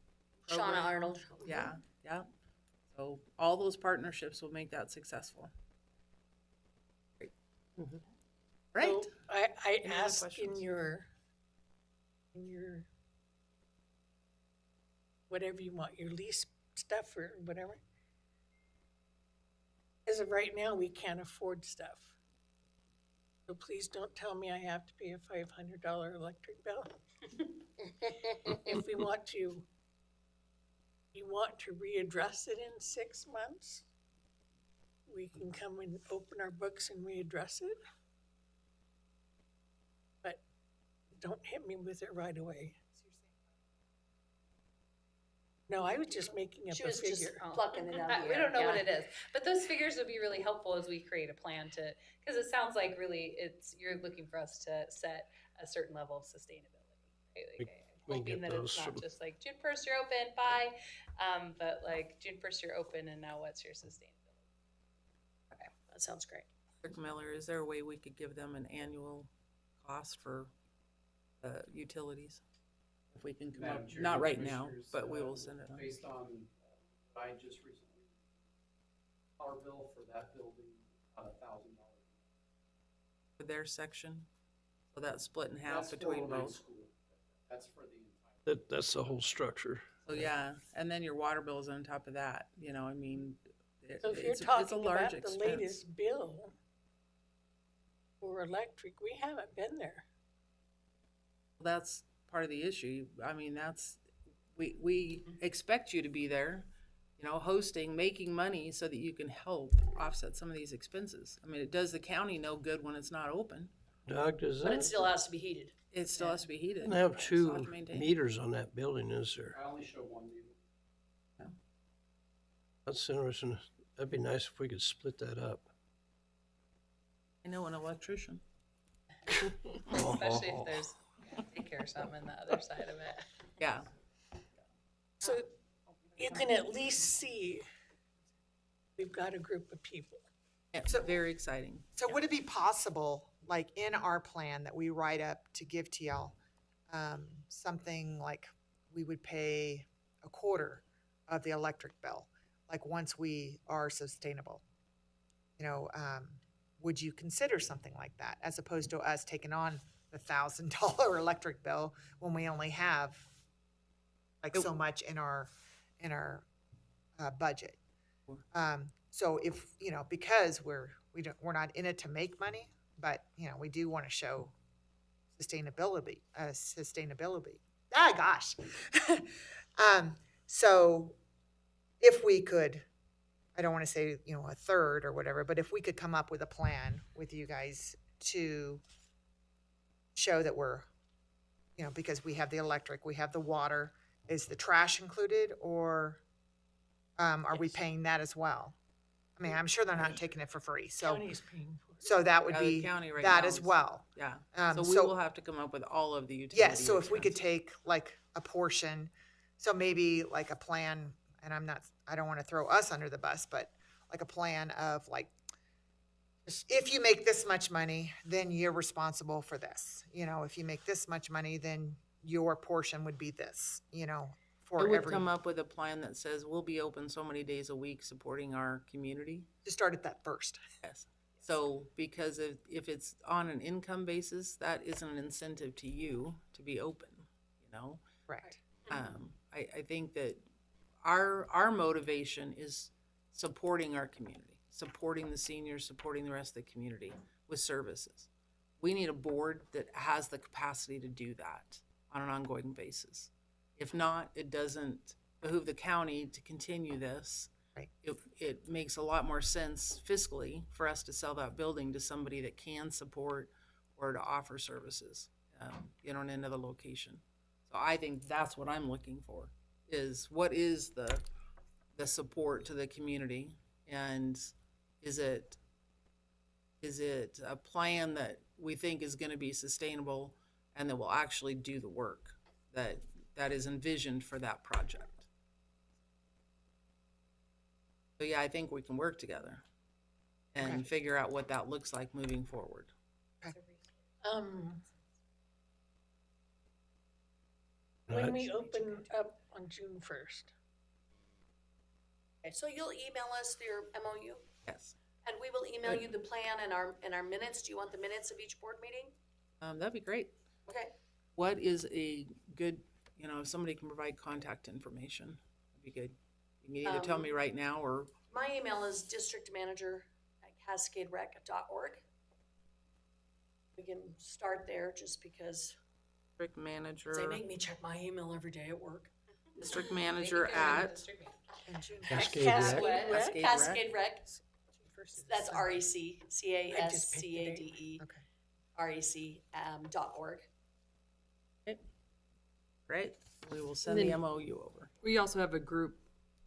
Shauna program. Arnold. Yeah, yeah. So all those partnerships will make that successful. Great. Right. So I Any other asked in questions? your, whatever you want, your lease stuff or whatever. As of right now, we can't afford stuff. So please don't tell me I have to pay a $500 electric bill. If we want to, you want to readdress it in 6 months, we can come and open our books and readdress it. But don't hit me with it right away. No, I was just making up She a was just figure. plucking it out of the We air, don't know what yeah. it is, but those figures would be really helpful as we create a plan to, because it sounds like really you're looking for us to set a certain level of sustainability. Right? Like, we can hoping get that those it's not from- just like June 1st you're open, bye, but like June 1st you're open, and now what's your sustainability? That sounds great. Rick Miller, is there a way we could give them an annual cost for utilities. If we can come Madam up, Chair, not right now, Commissioners, but we will send it on. Based on what I just recently, our bill for that building, about $1,000. For their section, so that's split in half That's for between Romaine both. School. That's for the entire. That's the whole structure. So yeah, and then your water bill is on top of that, you know, I mean, So if you're it's a talking large about the expense. latest bill for electric, we haven't been there. That's part of the issue. I mean, we expect you to be there, you know, hosting, making money so that you can help offset some of these expenses. I mean, it does the county no good when it's not open. Doug, does But it that, still has to be heated. It still has to be heated. doesn't have It still has two to maintain. meters on that building, is there? I only show one meter. That's interesting. That'd be nice if we could split that up. I know an electrician. Especially if there's daycare or something on the other side of it. Yeah. So you can at least see we've got a group of people. It's very exciting. So would it be possible, like in our plan that we write up to give to y'all, something like we would pay a quarter of the electric bill, like once we are sustainable? You know, would you consider something like that as opposed to us taking on the $1,000 electric bill when we only have like so much in our budget? So if, you know, because we're not in it to make money, but, you know, we do want to show sustainability. Ah, gosh. So if we could, I don't want to say, you know, a third or whatever, but if we could come up with a plan with you guys to show that we're, you know, because we have the electric, we have the water, is the trash included, or are we paying that as well? I mean, I'm sure they're not taking it for free, so, County's paying for it. so that would Yeah, the be county right that now as is- well. Yeah. Um, So we so- will have to come up with all of the utility. Yes, so if we could expenses. take like a portion, so maybe like a plan, and I don't want to throw us under the bus, but like a plan of like, if you make this much money, then you're responsible for this. You know, if you make this much money, then your portion would be this, you know, I for would every, come up with a plan that says we'll be open so many days a week supporting our community. to start at that first. Yes. So because if it's on an income basis, that isn't an incentive to you to be open, you know? Correct. I think that our motivation is supporting our community, supporting the seniors, supporting the rest of the community with services. We need a board that has the capacity to do that on an ongoing basis. If not, it doesn't behoove the county to continue this. Right. It makes a lot more sense fiscally for us to sell that building to somebody that can support or to offer services, you know, in another location. So I think that's what I'm looking for, is what is the support to the community, and is it a plan that we think is going to be sustainable and that will actually do the work that is envisioned for that project. So yeah, I think we can work together and Okay. figure out what that looks like moving forward. When we open up on June 1st, Okay, so you'll email us your MOU, Yes. and we will email you the plan and our minutes. Do you want the minutes of each board meeting? That'd be great. Okay. What is a good, you know, if somebody can provide contact information, that'd be good. You can either tell me right now or, My email is districtmanager@cascaderec.org. We can start there just because district manager, they make me check my email every day at work. district manager at, Cascade Cascade Rec. Rec? Cascade Cascade Rec. That's December. REC, CASCADE, Okay. REC, .org. great. We will send the then- MOU over. We also have a group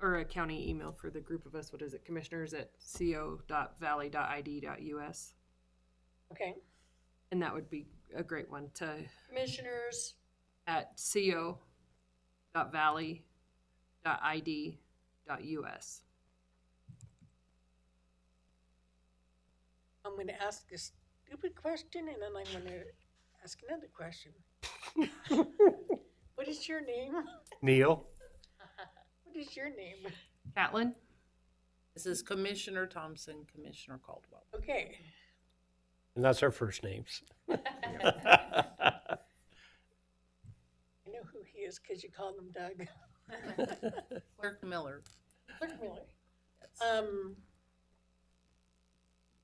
or a county email for the group of us. What is it? commissioners@co.valley.id.us. okay? And that would be a great one to Commissioners, at co.valley.id.us. I'm gonna ask a stupid question and then I'm gonna ask another question. What is your name? Neil? What is your name? Catlin? This is Commissioner Thompson, Commissioner Caldwell. Okay. And that's our first names. I know who he is because you called him Doug. Clerk Miller. Clerk Miller.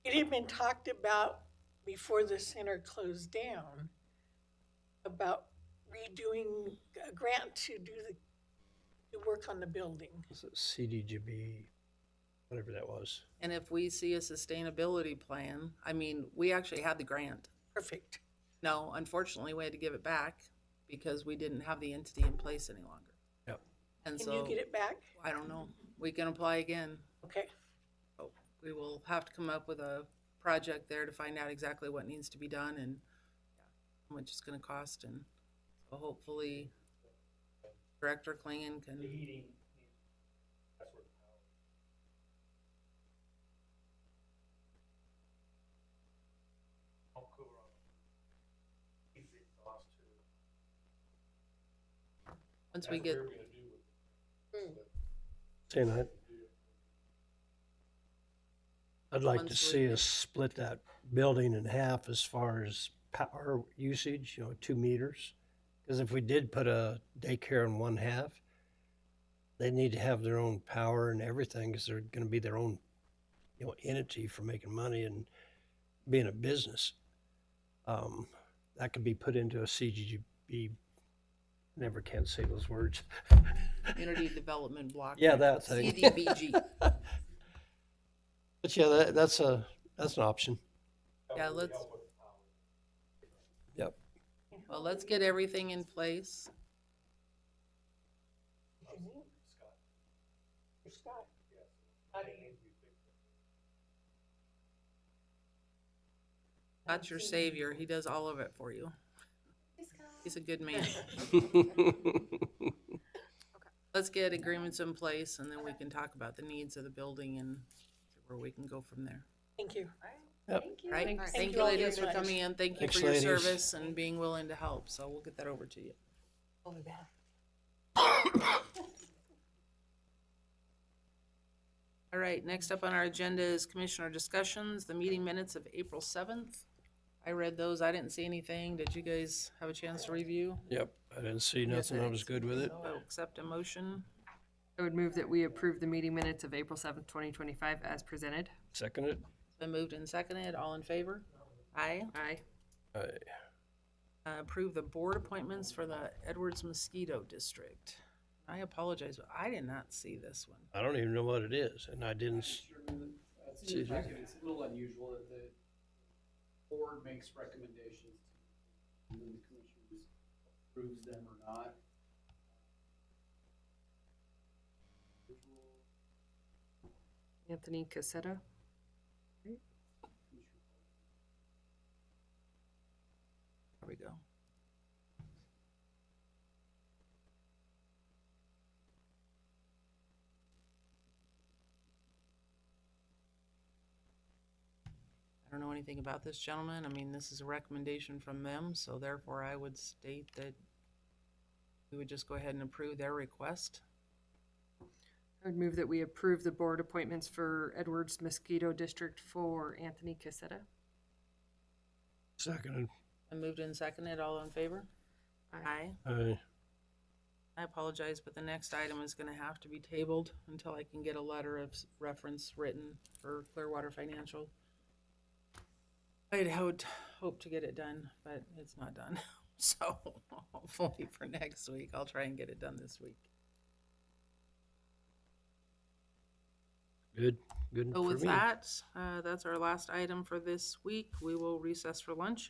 It had been talked about before the center closed down about redoing a grant to do the work on the building. Was it CDGB, whatever that was. And if we see a sustainability plan, I mean, we actually had the grant. Perfect. No, unfortunately, we had to give it back because we didn't have the entity in place any longer. Yep. And Can so, you get it back? I don't know, we can apply again. Okay. So we will have to come up with a project there to find out exactly what needs to be done and how much it's gonna cost, and so hopefully Director Klingon can. Once we get, Saying that. I'd like to Once we see get- us split that building in half as far as power usage, 2 meters. Because if we did put a daycare in one half, they need to have their own power and everything because they're going to be their own, entity for making money and being a business. That could be put into a CGB. Never can say those words. Community Development Block. Yeah, Grant, that thing. CDBG. But yeah, that's an option. Yeah, let's, Yep. well, let's get everything in place. Scott. God's your savior. He does all of it for you. He's a good man. Let's get agreements in place and then we can talk about the needs of the building and see where we can go from there. Thank you. Yep. Right? Thanks. Thank you you all ladies very for much. coming in. Thank you Thanks, for your ladies. service and being willing to help. So we'll get that over to you. All right, next up on our agenda is commissioner discussions, the meeting minutes of April 7th. I read those. I didn't see anything. Did you guys have a chance to review? Yep, I didn't see nothing. I was good with it. So I'll accept a motion. I would move that we approve the meeting minutes of April 7th, 2025 as presented. Seconded. It's been moved and seconded. All in favor? Aye. Aye. Approve the board appointments for the Edwards Mosquito District. I apologize, but I did not see this one. I don't even know what it is, and I didn't. It's a little unusual that the board makes recommendations and then the commissioners approves them or not. Anthony Casetta. There we go. I don't know anything about this gentleman. I mean, this is a recommendation from them, so therefore I would state that we would just go ahead and approve their request. I would move that we approve the board appointments for Edwards Mosquito District for Anthony Casetta. Seconded. I moved and seconded. All in favor? Aye. Aye. I apologize, but the next item is gonna have to be tabled until I can get a letter of reference written for Clearwater Financial. I'd hope to get it done, but it's not done. So hopefully for next week, I'll try and get it done this week. Good. Good So for with me. that, that's our last item for this week. We will recess for lunch.